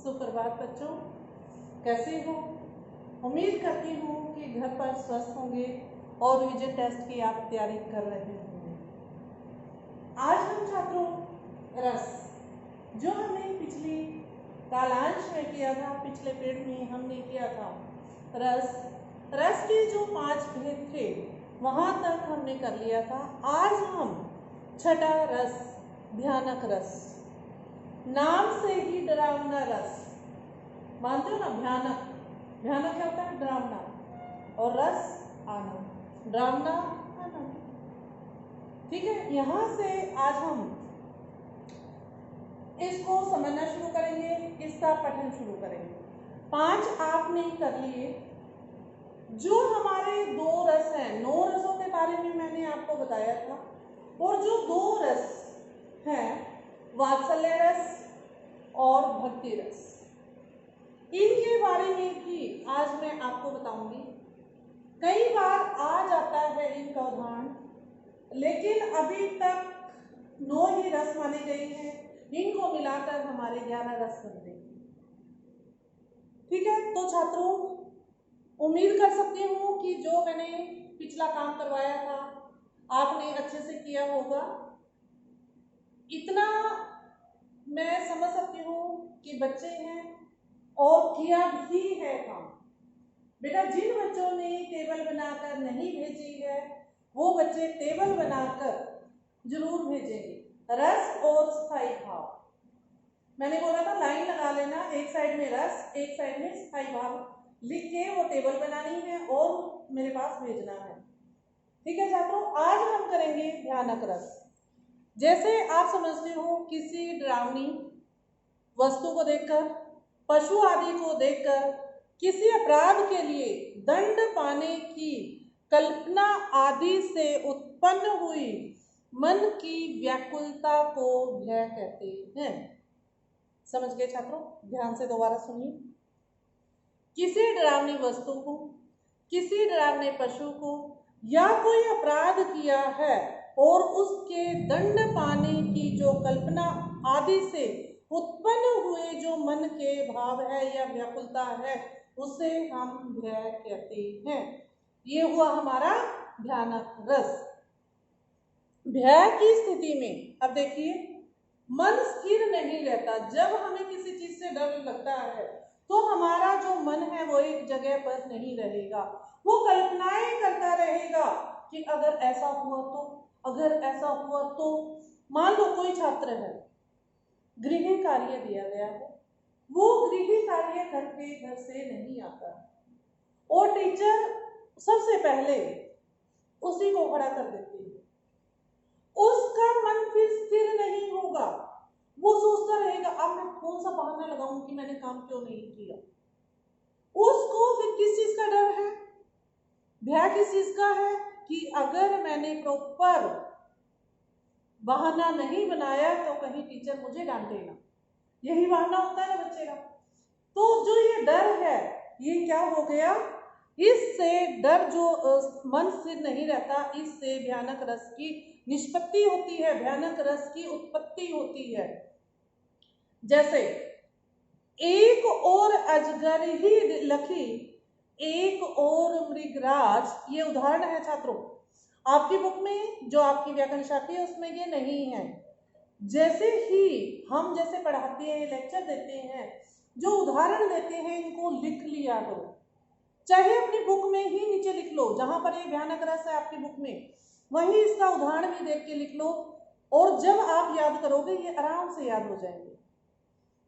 सुप्रभात बच्चों, कैसे हो? उम्मीद करती हूँ कि घर पर स्वस्थ होंगे और विजय टेस्ट की आप तैयारी कर रहे होंगे। आज हम छात्रों रस, जो हमने पिछली कालांश में किया था, पिछले पीरियड में हमने किया था रस के जो 5 भेद थे वहाँ तक हमने कर लिया था। आज हम छठा रस, भयानक रस, नाम से ही डरावना रस, मानते हो ना? भयानक, भयानक क्या होता है? डरावना, और रस आनंद, डरावना आनंद। ठीक है, यहाँ से आज हम इसको समझना शुरू करेंगे, इसका पठन शुरू करेंगे। 5 आपने कर लिए। जो हमारे 2 रस हैं, 9 रसों के बारे में मैंने आपको बताया था, और जो 2 रस हैं, वात्सल्य रस और भक्ति रस, इनके बारे में भी आज मैं आपको बताऊंगी। कई बार आ जाता है इनका उदाहरण, लेकिन अभी तक 9 ही रस माने गए हैं, इनको मिलाकर हमारे 11 रस बनते हैं। ठीक है, तो छात्रों उम्मीद कर सकती हूँ कि जो मैंने पिछला काम करवाया था आपने अच्छे से किया होगा। इतना मैं समझ सकती हूँ कि बच्चे हैं और किया भी है काम। बेटा, जिन बच्चों ने टेबल बनाकर नहीं भेजी है वो बच्चे टेबल बनाकर जरूर भेजेंगे। रस और स्थायी भाव, मैंने बोला था लाइन लगा लेना, एक साइड में रस, एक साइड में स्थायी भाव लिख के वो टेबल बनानी है और मेरे पास भेजना है। ठीक है छात्रों, आज हम करेंगे भयानक रस। जैसे आप समझते हो, किसी डरावनी वस्तु को देखकर, पशु आदि को देखकर, किसी अपराध के लिए दंड पाने की कल्पना आदि से उत्पन्न हुई मन की व्याकुलता को भय कहते हैं। समझ गए छात्रों? ध्यान से दोबारा सुनिए। किसी डरावनी वस्तु को, किसी डरावने पशु को या कोई अपराध किया है और उसके दंड पाने की जो कल्पना आदि से उत्पन्न हुए जो मन के भाव है या व्याकुलता है, उसे हम भय कहते हैं। ये हुआ हमारा भयानक रस। भय की स्थिति में अब देखिए, मन स्थिर नहीं रहता। जब हमें किसी चीज से डर लगता है तो हमारा जो मन है वो एक जगह पर नहीं रहेगा, वो कल्पनाएं करता रहेगा कि अगर ऐसा हुआ तो, अगर ऐसा हुआ तो। मान लो कोई छात्र है, गृह कार्य दिया गया है, वो गृह कार्य करके घर से नहीं आता और टीचर सबसे पहले उसी को खड़ा कर देती है। उसका मन फिर स्थिर नहीं होगा, वो सोचता रहेगा अब मैं कौन सा बहाना लगाऊं कि मैंने काम क्यों नहीं किया। उसको फिर किस चीज का डर है? भय किस चीज का है? कि अगर मैंने प्रॉपर बहाना नहीं बनाया तो कहीं टीचर मुझे डांटे ना। यही बहाना होता है ना बच्चे का। तो जो ये डर है, ये क्या हो गया? इससे डर, जो मन स्थिर नहीं रहता, इससे भयानक रस की निष्पत्ति होती है, भयानक रस की उत्पत्ति होती है। जैसे एक और अजगर ही लखी, एक और मृगराज, ये उदाहरण है छात्रों। आपकी बुक में जो आपकी व्याकरण शाखा है उसमें ये नहीं है। जैसे ही हम जैसे पढ़ाते हैं, लेक्चर देते हैं, जो उदाहरण देते हैं इनको लिख लिया करो, चाहे अपनी बुक में ही नीचे लिख लो, जहां पर ये भयानक रस है आपकी बुक में वहीं इसका उदाहरण भी देख के लिख लो, और जब आप याद करोगे ये आराम से याद हो जाएंगे।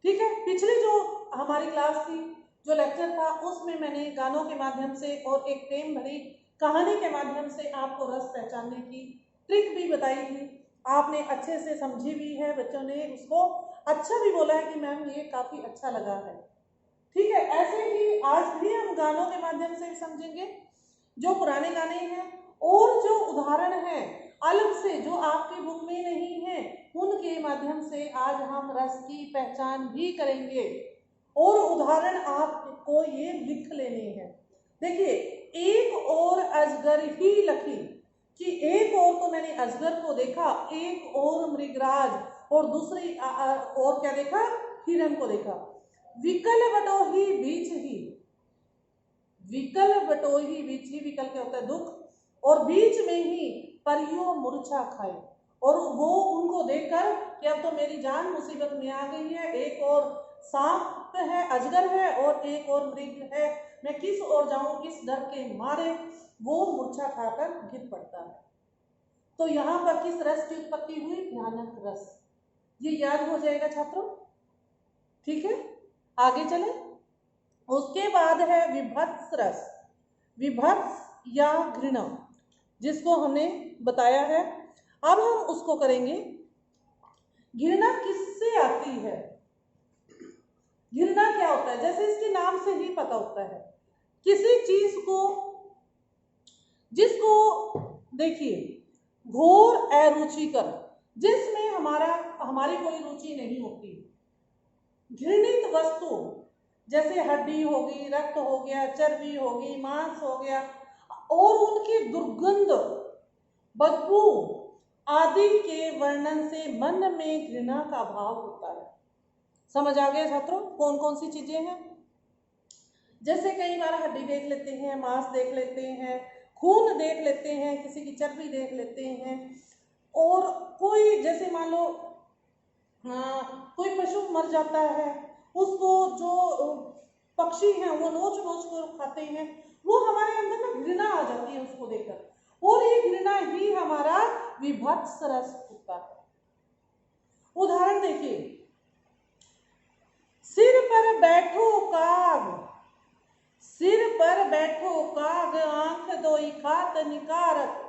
ठीक है, पिछली जो हमारी क्लास थी, जो लेक्चर था, उसमें मैंने गानों के माध्यम से और एक प्रेम भरी कहानी के माध्यम से आपको रस पहचानने की ट्रिक भी बताई थी। आपने अच्छे से समझी भी है, बच्चों ने उसको अच्छा भी बोला है कि मैम ये काफी अच्छा लगा है। ठीक है, ऐसे ही आज भी हम गानों के माध्यम से समझेंगे, जो पुराने गाने हैं और जो उदाहरण हैं अलग से जो आपकी बुक में नहीं है, उनके माध्यम से आज हम रस की पहचान भी करेंगे और उदाहरण आपको ये लिख लेने हैं। देखिए, एक और अजगर ही लखी, कि एक और तो मैंने अजगर को देखा, एक और मृगराज, और दूसरी और क्या देखा? हिरण को देखा। विकल बटोही बीच ही, विकल बटोही बीच ही, विकल क्या होता है दुख, और बीच में ही परियो मूर्छा खाए, और वो उनको देखकर कि अब तो मेरी जान मुसीबत में आ गई है, एक और सांप है, अजगर है, और एक और मृग है, मैं किस ओर जाऊं, इस डर के मारे वो मूर्छा खाकर गिर पड़ता है। तो यहाँ पर किस रस की उत्पत्ति हुई? भयानक रस। ये याद हो जाएगा छात्रों, ठीक है। आगे चले, उसके बाद है विभत्स रस, विभत्स या घृणा, जिसको हमने बताया है। अब हम उसको करेंगे। घृणा किससे आती है? घृणा क्या होता है? जैसे इसके नाम से ही पता होता है, किसी चीज को, जिसको देखिए घोर अरुचिकर, जिसमें हमारी कोई रुचि नहीं होती, घृणित वस्तु, जैसे हड्डी होगी, रक्त हो गया, चर्बी होगी, मांस हो गया, और उनकी दुर्गंध, बदबू आदि के वर्णन से मन में घृणा का भाव होता है। समझ आ गया छात्रों कौन कौन सी चीजें हैं? जैसे कई बार हड्डी देख लेते हैं, मांस देख लेते हैं, खून देख लेते हैं, किसी की चर्बी देख लेते हैं, और कोई जैसे मान लो कोई पशु मर जाता है, उसको जो पक्षी हैं वो नोच नोच कर खाते हैं, वो हमारे अंदर ना घृणा आ जाती है उसको देखकर, और ये घृणा ही हमारा विभत्स रस होता है। उदाहरण देखिए, सिर पर बैठो काग, सिर पर बैठो काग, आंख दोई खात निकारत।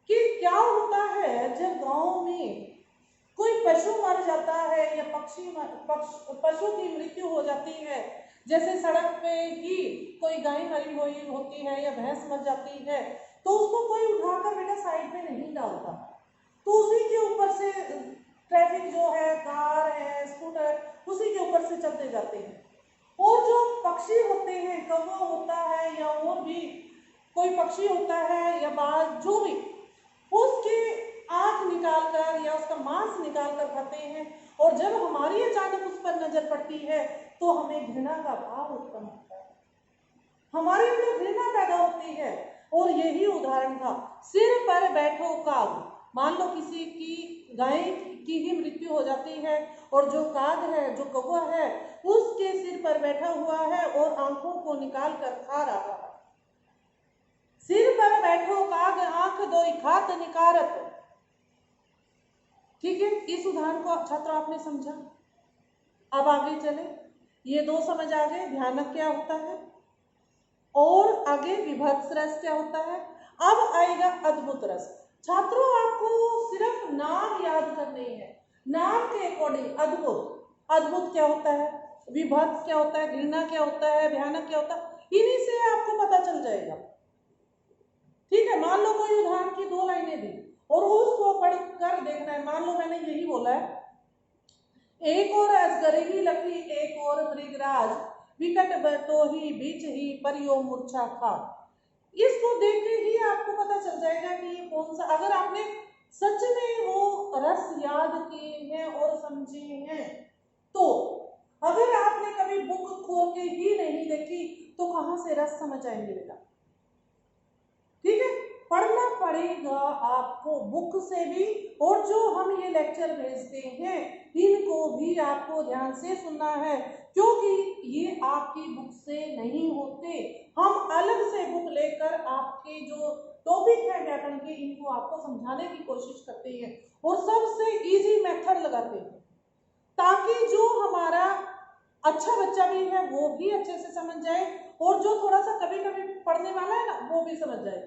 कि क्या होता है जब गांव में कोई पशु मर जाता है या पशु की मृत्यु हो जाती है, जैसे सड़क पे ही कोई गाय मरी हुई होती है या भैंस मर जाती है, तो उसको कोई उठाकर बेटा साइड में नहीं डालता, तो उसी के ऊपर से ट्रैफिक जो है, कार है, स्कूटर, उसी के ऊपर से चलते जाते हैं। और जो पक्षी होते हैं, कौवा होता है या और भी कोई पक्षी होता है या बाज, जो भी, उसके आंख निकालकर या उसका मांस निकालकर खाते हैं, और जब हमारी अचानक उस पर नजर पड़ती है तो हमें घृणा का भाव उत्पन्न होता है, हमारे अंदर घृणा पैदा होती है। और यही उदाहरण था, सिर पर बैठो काग, मान लो किसी की गाय की ही मृत्यु हो जाती है, और जो काग है, जो कौवा है, उसके सिर पर बैठा हुआ है और आंखों को निकाल कर खा रहा है। सिर पर बैठो काग, आंख दोई खात निकारत। ठीक है, इस उदाहरण को छात्र आपने समझा। अब आगे चले, ये दो समझ आ गए, भयानक क्या होता है, और आगे विभत्स रस क्या होता है। अब आएगा अद्भुत रस। छात्रों आपको सिर्फ नाम याद करने हैं, नाम के अकॉर्डिंग अद्भुत, अद्भुत क्या होता है, विभत्स क्या होता है, घृणा क्या होता है, भयानक क्या होता है, इन्हीं से आपको पता चल जाएगा। ठीक है, मान लो कोई उदाहरण की 2 लाइनें दी और उसको पढ़ कर देखना है। मान लो मैंने यही बोला है, एक और अजगरही लखी, एक और मृगराज, विकट बटोही बीच ही परियो मूर्छा खा। इसको देख के ही आपको पता चल जाएगा कि ये कौन सा, अगर आपने सच में वो रस याद किए हैं और समझे हैं, तो अगर आपने कभी बुक खोल के ही नहीं देखी तो कहां से रस समझ आएंगे बेटा। ठीक है, पढ़ना पड़ेगा आपको बुक से भी, और जो हम ये लेक्चर भेजते हैं इनको भी आपको ध्यान से सुनना है, क्योंकि ये आपकी बुक से नहीं होते, हम अलग से बुक लेकर आपके जो टॉपिक है व्याकरण के, इनको आपको समझाने की कोशिश करते हैं और सबसे इजी मेथड लगाते हैं, ताकि जो हमारा अच्छा बच्चा भी है वो भी अच्छे से समझ जाए, और जो थोड़ा सा कभी कभी पढ़ने वाला है ना वो भी समझ जाए।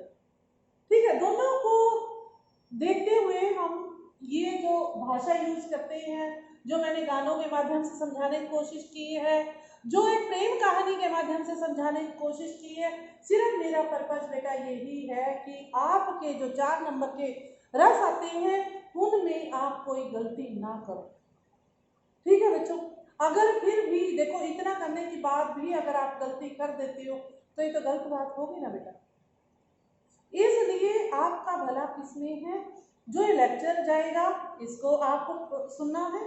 ठीक है, दोनों को देखते हुए हम ये जो भाषा यूज करते हैं, जो मैंने गानों के माध्यम से समझाने की कोशिश की है, जो एक प्रेम कहानी के माध्यम से समझाने की कोशिश की है, सिर्फ मेरा पर्पस बेटा यही है कि आपके जो 4 नंबर के रस आते हैं उनमें आप कोई गलती ना करो। ठीक है बच्चों, अगर फिर भी देखो इतना करने के बाद भी अगर आप गलती कर देते हो तो ये तो गलत बात होगी ना बेटा। इसलिए आपका भला किसमें है, जो ये लेक्चर जाएगा इसको आपको सुनना है,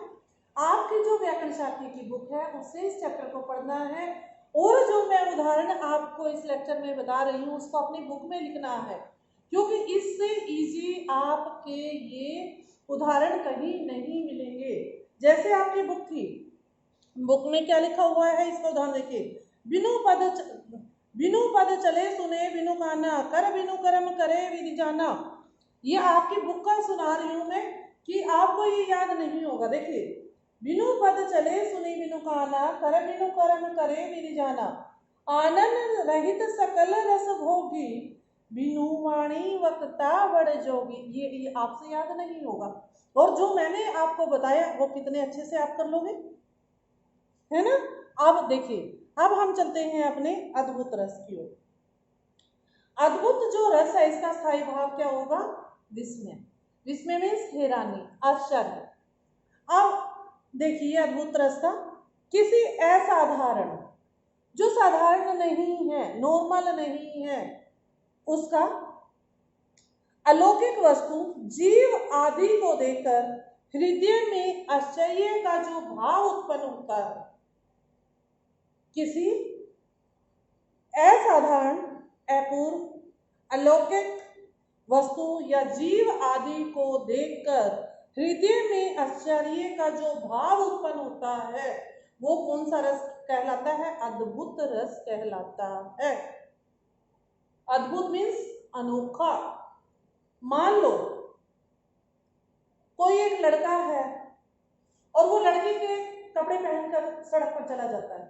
आपकी जो व्याकरण शास्त्र की बुक है उससे इस चैप्टर को पढ़ना है, और जो मैं उदाहरण आपको इस लेक्चर में बता रही हूँ उसको अपनी बुक में लिखना है, क्योंकि इससे इजी आपके ये उदाहरण कहीं नहीं मिलेंगे। जैसे आपकी बुक थी, बुक में क्या लिखा हुआ है इसका उदाहरण देखिए, बिनु पद चले सुने बिनु काना, कर बिनु कर्म करे विधि जाना। ये आपकी बुक का सुना रही हूं मैं कि आपको ये याद नहीं होगा। देखिए, बिनु पद चले सुने बिनु काना, कर बिनु कर्म करे विधि जाना, आनंद रहित सकल रस भोगी, बिनु वाणी वक्ता बड़ जोगी। ये आपसे याद नहीं होगा, और जो मैंने आपको बताया वो कितने अच्छे से आप कर लोगे, है ना। अब देखिए, अब हम चलते हैं अपने अद्भुत रस की ओर। अद्भुत जो रस है इसका स्थायी भाव क्या होगा? विस्मय। विस्मय मीन्स हैरानी, आश्चर्य। अब देखिए, अद्भुत रस का किसी असाधारण, जो साधारण नहीं है, नॉर्मल नहीं है, उसका अलौकिक वस्तु जीव आदि को देखकर हृदय में आश्चर्य का जो भाव उत्पन्न होता है, किसी असाधारण, अपूर्व, अलौकिक वस्तु या जीव आदि को देखकर हृदय में आश्चर्य का जो भाव उत्पन्न होता है, वो कौन सा रस कहलाता है? अद्भुत रस कहलाता है। अद्भुत मीन्स अनोखा। मान लो कोई एक लड़का है और वो लड़की के कपड़े पहनकर सड़क पर चला जाता है,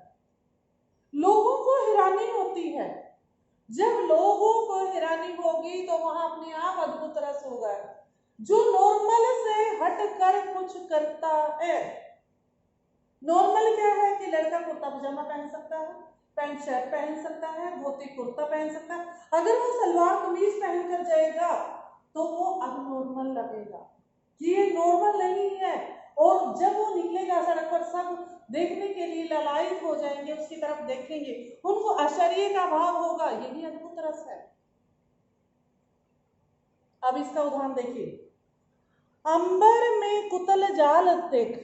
लोगों को हैरानी होती है। जब लोगों को हैरानी होगी तो वहां अपने आप अद्भुत रस होगा। जो नॉर्मल से हटकर कुछ करता है, नॉर्मल क्या है कि लड़का कुर्ता पजामा पहन सकता है, पैंट शर्ट पहन सकता है, धोती कुर्ता पहन सकता है। अगर वो सलवार कमीज पहनकर जाएगा तो वो अबनॉर्मल लगेगा, ये नॉर्मल नहीं है। और जब वो निकलेगा सड़क पर, सब देखने के लिए ललायित हो जाएंगे, उसकी तरफ देखेंगे, उनको आश्चर्य का भाव होगा। यही अद्भुत रस है। अब इसका उदाहरण देखिए, अंबर में कुतल जाल देख,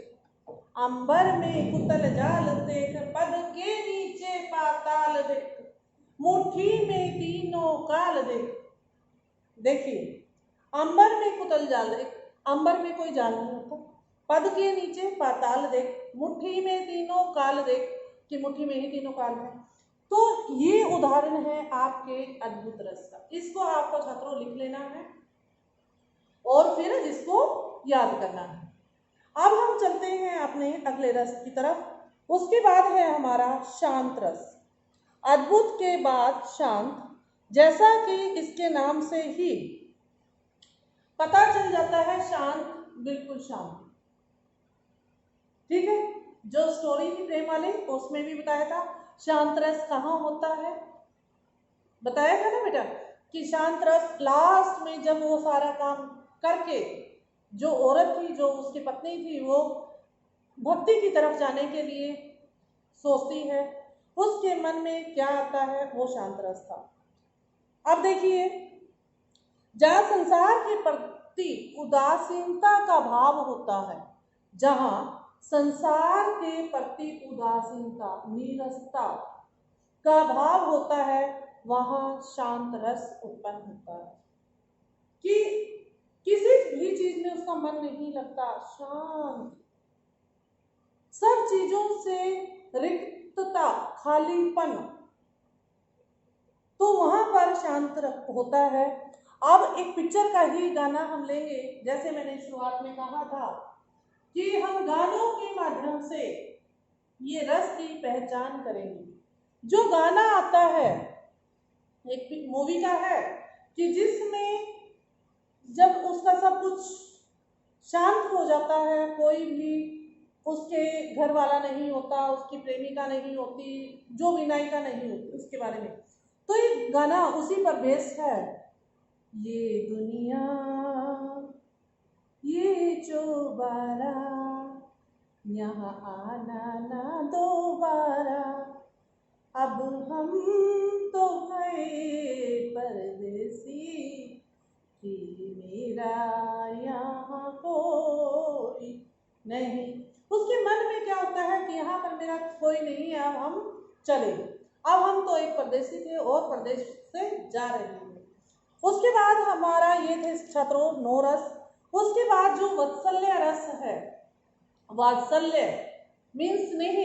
अंबर में कुतल जाल देख, पद के नीचे पाताल देख, मुट्ठी में तीनों काल देख। देखिए, अंबर में कुतल जाल देख, अंबर में कोई जाल नहीं होता, पद के नीचे पाताल देख, मुट्ठी में तीनों काल देख, कि मुट्ठी में ही तीनों काल है। तो ये उदाहरण है आपके अद्भुत रस का। इसको आपको छात्रों लिख लेना है और फिर इसको याद करना है। अब हम चलते हैं अपने अगले रस की तरफ। उसके बाद है हमारा शांत रस। अद्भुत के बाद शांत, जैसा कि इसके नाम से ही पता चल जाता है, शांत, बिल्कुल शांत। ठीक है, जो स्टोरी थी प्रेम वाली उसमें भी बताया था शांत रस कहाँ होता है, बताया था ना बेटा, कि शांत रस लास्ट में जब वो सारा काम करके, जो औरत थी, जो उसकी पत्नी थी, वो भक्ति की तरफ जाने के लिए सोचती है, उसके मन में क्या आता है, वो शांत रस था। अब देखिए, जहाँ संसार के प्रति उदासीनता का भाव होता है, जहाँ संसार के प्रति उदासीनता, नीरसता का भाव होता है, वहां शांत रस उत्पन्न होता है। कि किसी भी चीज में उसका मन नहीं लगता, शांत, सब चीजों से रिक्तता, खालीपन, तो वहां पर शांत होता है। अब एक पिक्चर का ही गाना हम लेंगे, जैसे मैंने शुरुआत में कहा था कि हम गानों के माध्यम से ये रस की पहचान करेंगे। जो गाना आता है, एक मूवी का है, कि जिसमें जब उसका सब कुछ शांत हो जाता है, कोई भी उसके घर वाला नहीं होता, उसकी प्रेमिका नहीं होती, जो विनायिका नहीं होती, उसके बारे में, तो ये गाना उसी पर बेस्ड है। ये दुनिया ये चौबारा, यहाँ आना ना दोबारा, अब हम तो है परदेसी, कि मेरा यहाँ कोई नहीं। उसके मन में क्या होता है कि यहाँ पर मेरा कोई नहीं है, अब हम चले, अब हम तो एक परदेसी थे और प्रदेश से जा रहे हैं। उसके बाद हमारा ये थे छात्रों 9 रस। उसके बाद जो वात्सल्य रस है, वात्सल्य मीन्स स्नेह,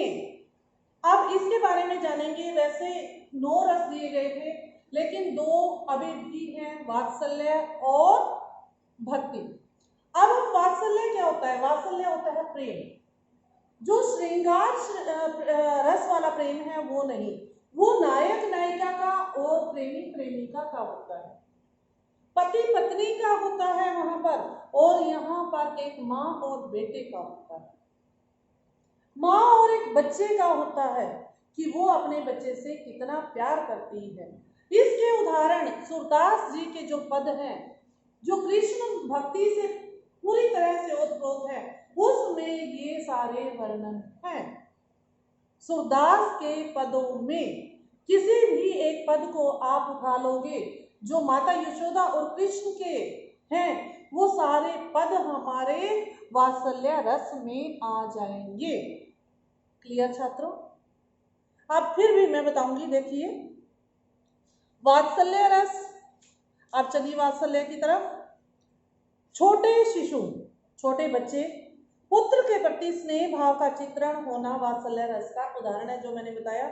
अब इसके बारे में जानेंगे। वैसे 9 रस दिए गए थे, लेकिन 2 अभी भी हैं, वात्सल्य और भक्ति। अब हम वात्सल्य क्या होता है, वात्सल्य होता है प्रेम। जो श्रृंगार रस वाला प्रेम है वो नहीं, वो नायक नायिका का और प्रेमी प्रेमिका का होता है, पति पत्नी का होता है वहां पर, और यहाँ पर एक माँ और बेटे का होता है, माँ और एक बच्चे का होता है कि वो अपने बच्चे से कितना प्यार करती है। इसके उदाहरण सूरदास जी के जो पद हैं, जो कृष्ण भक्ति से पूरी तरह से ओतप्रोत है, उसमें ये सारे वर्णन हैं। सूरदास के पदों में किसी भी एक पद को आप उठा लोगे, जो माता यशोदा और कृष्ण के हैं, वो सारे पद हमारे वात्सल्य रस में आ जाएंगे। क्लियर छात्रों? अब फिर भी मैं बताऊंगी, देखिए वात्सल्य रस। अब चलिए वात्सल्य की तरफ। छोटे शिशु, छोटे बच्चे, पुत्र के प्रति स्नेह भाव का चित्रण होना वात्सल्य रस का उदाहरण है, जो मैंने बताया।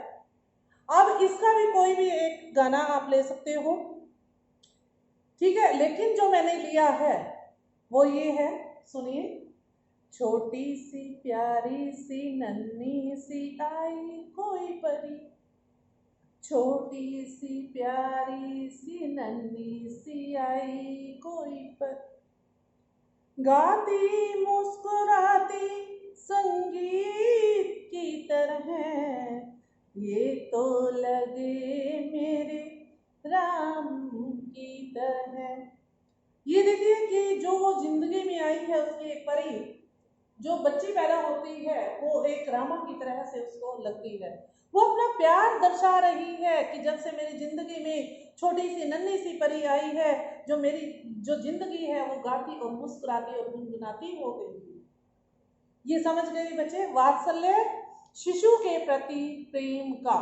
अब इसका भी कोई भी एक गाना आप ले सकते हो, ठीक है, लेकिन जो मैंने लिया है वो ये है, सुनिए। छोटी सी प्यारी सी नन्ही सी आई कोई परी, छोटी सी प्यारी सी नन्ही सी आई कोई परी, गाती मुस्कुराती संगीत की तरह, ये तो लगे मेरे राम की तरह। ये देखिए कि जो वो जिंदगी में आई है, उसकी एक परी, जो बच्ची पैदा होती है, वो एक रामा की तरह से उसको लगती है। वो अपना प्यार दर्शा रही है कि जब से मेरी जिंदगी में छोटी सी नन्ही सी परी आई है, जो मेरी जो जिंदगी है वो गाती और मुस्कुराती और गुनगुनाती हो गई। ये समझ गए बच्चे? वात्सल्य शिशु के प्रति प्रेम का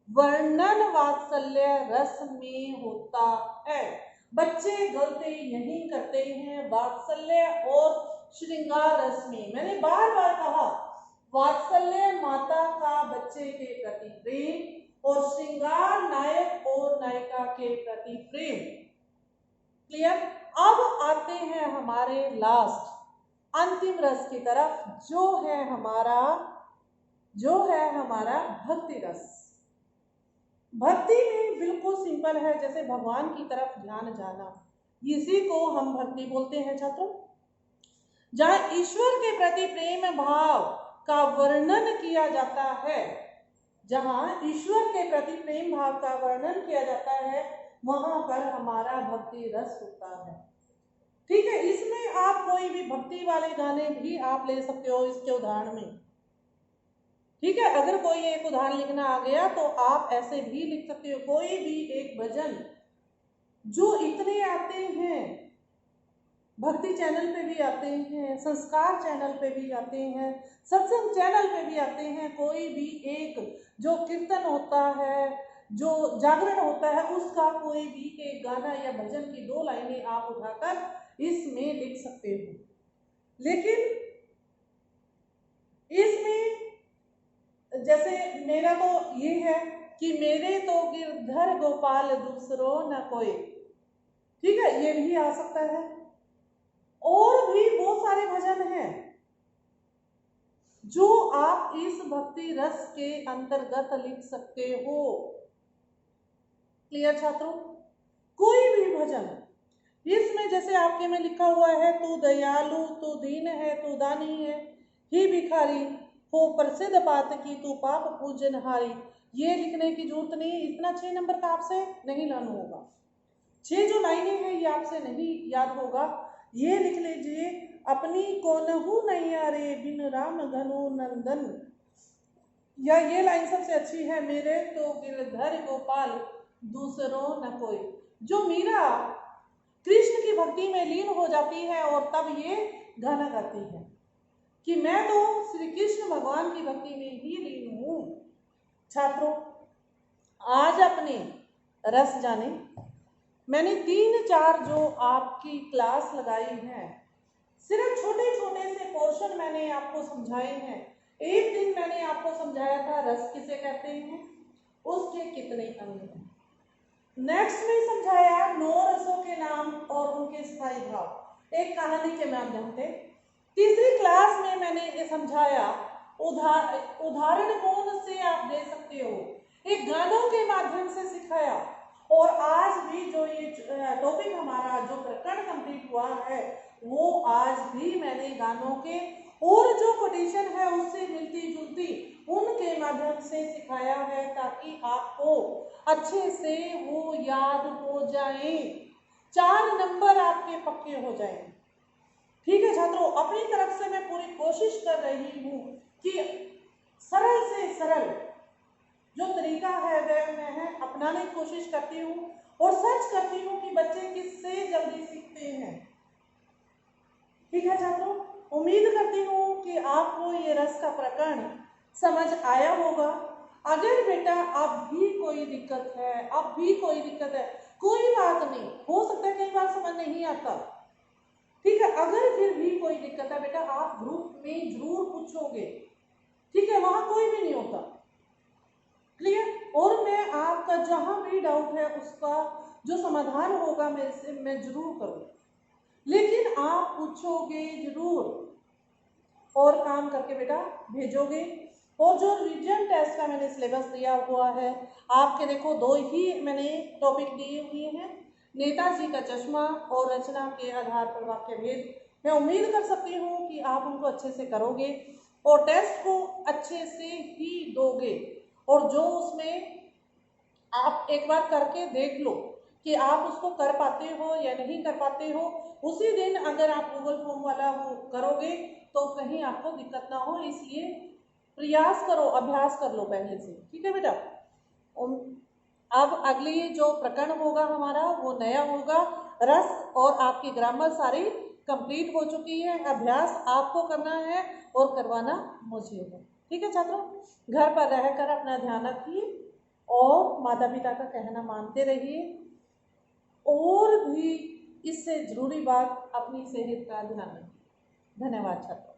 वर्णन वात्सल्य रस में होता है। बच्चे गलती नहीं करते हैं वात्सल्य और श्रृंगार रस में। मैंने बार बार कहा, वात्सल्य माता का बच्चे के प्रति प्रेम और श्रृंगार नायक और नायिका के प्रति प्रेम। क्लियर? अब आते हैं हमारे लास्ट अंतिम रस की तरफ, जो है हमारा भक्ति रस। भक्ति में बिल्कुल सिंपल है, जैसे भगवान की तरफ ध्यान जाना, इसी को हम भक्ति बोलते हैं छात्रों। जहाँ ईश्वर के प्रति प्रेम भाव का वर्णन किया जाता है, जहाँ ईश्वर के प्रति प्रेम भाव का वर्णन किया जाता है, वहां पर हमारा भक्ति रस होता है। ठीक है, इसमें आप कोई भी भक्ति वाले गाने भी आप ले सकते हो इसके उदाहरण में। ठीक है, अगर कोई एक उदाहरण लिखना आ गया तो आप ऐसे भी लिख सकते हो, कोई भी एक भजन। जो इतने आते हैं, भक्ति चैनल पे भी आते हैं, संस्कार चैनल पे भी आते हैं, सत्संग चैनल पे भी आते हैं, कोई भी एक जो कीर्तन होता है, जो जागरण होता है, उसका कोई भी एक गाना या भजन की 2 लाइनें आप उठाकर इसमें लिख सकते हो। लेकिन इसमें जैसे मेरा तो ये है कि मेरे तो गिरधर गोपाल दूसरो न कोई, ठीक है, ये भी आ सकता है। और भी बहुत सारे भजन हैं जो आप इस भक्ति रस के अंतर्गत लिख सकते हो। क्लियर छात्रों? कोई भी भजन इसमें, जैसे आपके में लिखा हुआ है, तू दयालु तू दीन है तू दानी है, ही भिखारी हो प्रसिद्ध बात की तू पाप पूजनहारी, ये लिखने की जरूरत नहीं। इतना 6 नंबर का आपसे नहीं लाना होगा, 6 जो लाइनें हैं ये आपसे नहीं याद होगा। ये लिख लीजिए, अपनी कोनहु नैया रे बिन राम घनु नंदन, या ये लाइन सबसे अच्छी है, मेरे तो गिरधर गोपाल दूसरो न कोई। जो मीरा कृष्ण की भक्ति में लीन हो जाती है और तब ये गाना गाती है, कि मैं तो श्री कृष्ण भगवान की भक्ति में ही लीन हूँ। छात्रों, आज अपने रस जाने, मैंने 3-4 जो आपकी क्लास लगाई है, सिर्फ छोटे छोटे से पोर्शन मैंने आपको समझाए हैं। एक दिन मैंने आपको समझाया था रस किसे कहते हैं, उसके कितने अंग हैं। नेक्स्ट में समझाया 9 रसों के नाम और उनके स्थायी भाव, एक कहानी के माध्यम से। तीसरी क्लास में मैंने ये समझाया उदाहरण कौन से आप दे सकते हो, एक गानों के माध्यम से सिखाया। और आज भी जो ये टॉपिक हमारा जो प्रकरण कंप्लीट हुआ है, वो आज भी मैंने गानों के और जो कोटेशन है उससे मिलती जुलती उनके माध्यम से सिखाया है, ताकि आपको अच्छे से वो याद हो जाए, 4 नंबर आपके पक्के हो जाएं। ठीक है छात्रों, अपनी तरफ से मैं पूरी कोशिश कर रही हूँ कि सरल से सरल जो तरीका है वह मैं अपनाने की कोशिश करती हूँ और सर्च करती हूँ कि बच्चे किससे जल्दी सीखते हैं। ठीक है छात्रों, उम्मीद करती हूँ कि आपको ये रस का प्रकरण समझ आया होगा। अगर बेटा अब भी कोई दिक्कत है, कोई बात नहीं, हो सकता है कई बार समझ नहीं आता। ठीक है, अगर फिर भी कोई दिक्कत है बेटा, आप ग्रुप में जरूर पूछोगे। ठीक है, वहां कोई भी नहीं होता। क्लियर? और मैं आपका जहां भी डाउट है उसका जो समाधान होगा मेरे से मैं जरूर करूँ, लेकिन आप पूछोगे जरूर और काम करके बेटा भेजोगे। और जो रिवीजन टेस्ट का मैंने सिलेबस दिया हुआ है, आपके देखो 2 ही मैंने टॉपिक दिए हुए हैं, नेताजी का चश्मा और रचना के आधार पर वाक्य भेद। मैं उम्मीद कर सकती हूँ कि आप उनको अच्छे से करोगे और टेस्ट को अच्छे से ही दोगे। और जो उसमें आप एक बार करके देख लो कि आप उसको कर पाते हो या नहीं कर पाते हो। उसी दिन अगर आप गूगल फॉर्म वाला वो करोगे तो कहीं आपको दिक्कत ना हो, इसलिए प्रयास करो, अभ्यास कर लो पहले से। ठीक है बेटा, अब अगली जो प्रकरण होगा हमारा वो नया होगा रस, और आपकी ग्रामर सारी कंप्लीट हो चुकी है। अभ्यास आपको करना है और करवाना मुझे है। ठीक है छात्रों, घर पर रहकर अपना ध्यान रखिए और माता पिता का कहना मानते रहिए, और भी इससे जरूरी बात अपनी सेहत का ध्यान रखिए। धन्यवाद छात्रों।